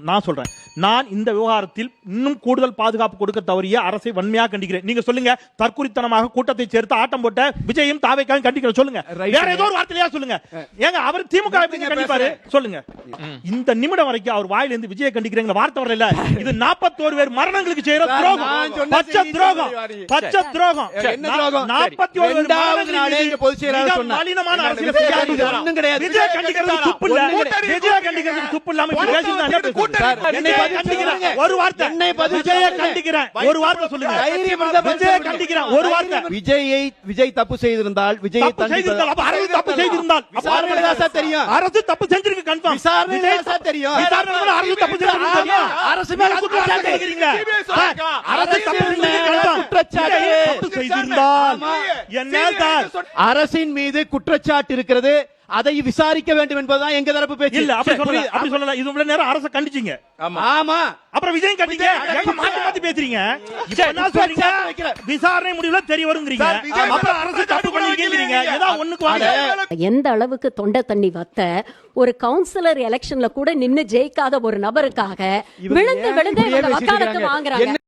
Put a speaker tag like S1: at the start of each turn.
S1: நான் சொல்றேன், நான் இந்த விவகாரத்தில் இன்னும் கூடுதல் பாதுகாப்பு கொடுக்க தவறிய அரசை வன்மையாக கண்டிக்கிறேன். நீங்க சொல்லுங்க, தற்குறித்தனமாக கூட்டத்தை சேர்த்து ஆட்டம் போட்ட விஜயும் தாவேக்காவும் கண்டிக்கிறேன் சொல்லுங்க. வேற ஏதோ ஒரு வார்த்தையா சொல்லுங்க. ஏங்க அவர் திமுக கண்டிப்பாரு சொல்லுங்க. இந்த நிமிடம் வரைக்கும் அவர் வாயிலிருந்து விஜய கண்டிக்கிறேங்கிற வார்த்தை வரல. இது 41 பேர் மரணங்களுக்கு செய்யற துரோகம், பச்சை துரோகம், பச்சை துரோகம். 41 மலினமான அரசியல் செய்யாதீங்க. விஜய கண்டிக்கிறது துப்பு இல்ல, விஜய கண்டிக்கிறது துப்பு இல்லாம பேசினா என்ன? ஒரு வார்த்தை விஜய கண்டிக்கிறேன், ஒரு வார்த்தை சொல்லுங்க. விஜய கண்டிக்கிறேன், ஒரு வார்த்தை.
S2: விஜய் தப்பு செய்திருந்தால், விஜய்
S1: தப்பு செய்திருந்தால், தப்பு செய்திருந்தால்
S2: தெரியும்,
S1: அரசு தப்பு செஞ்சிருக்கு கன்ஃபார்ம்.
S2: தெரியும்,
S1: அரசு தப்பு செஞ்சிருக்கு, அரசு மேல குற்றச்சாட்டு கேக்குறீங்க. அரசு தப்பு குற்றச்சாட்டு செய்திருந்தால் என்ன சார்?
S2: அரசின் மீது குற்றச்சாட்டு இருக்கிறது, அதை விசாரிக்க வேண்டும் என்பதுதான் எங்க தரப்பு பேச்சு.
S1: இல்ல அப்படி சொல்லல. இது இவ்வளவு நேரம் அரசு கண்டிச்சீங்க.
S2: ஆமா,
S1: அப்புறம் விஜய் கண்டிங்க. எங்க மாத்தி மாத்தி பேசுறீங்க? என்ன சொல்றீங்க? விசாரணை முடிவுல தெரிய வரும்ங்கறீங்க. அப்புறம் அரசு தப்பு பண்ணிருக்கீங்க. ஏதா ஒண்ணுக்கு வாங்க.
S3: எந்த அளவுக்கு தொண்டை தண்ணி வத்த ஒரு கவுன்சிலர் எலெக்ஷன்ல கூட நின்னு ஜெயிக்காத ஒரு நபருக்காக விழுந்து விழுந்து வக்காலத்து வாங்குறாங்க.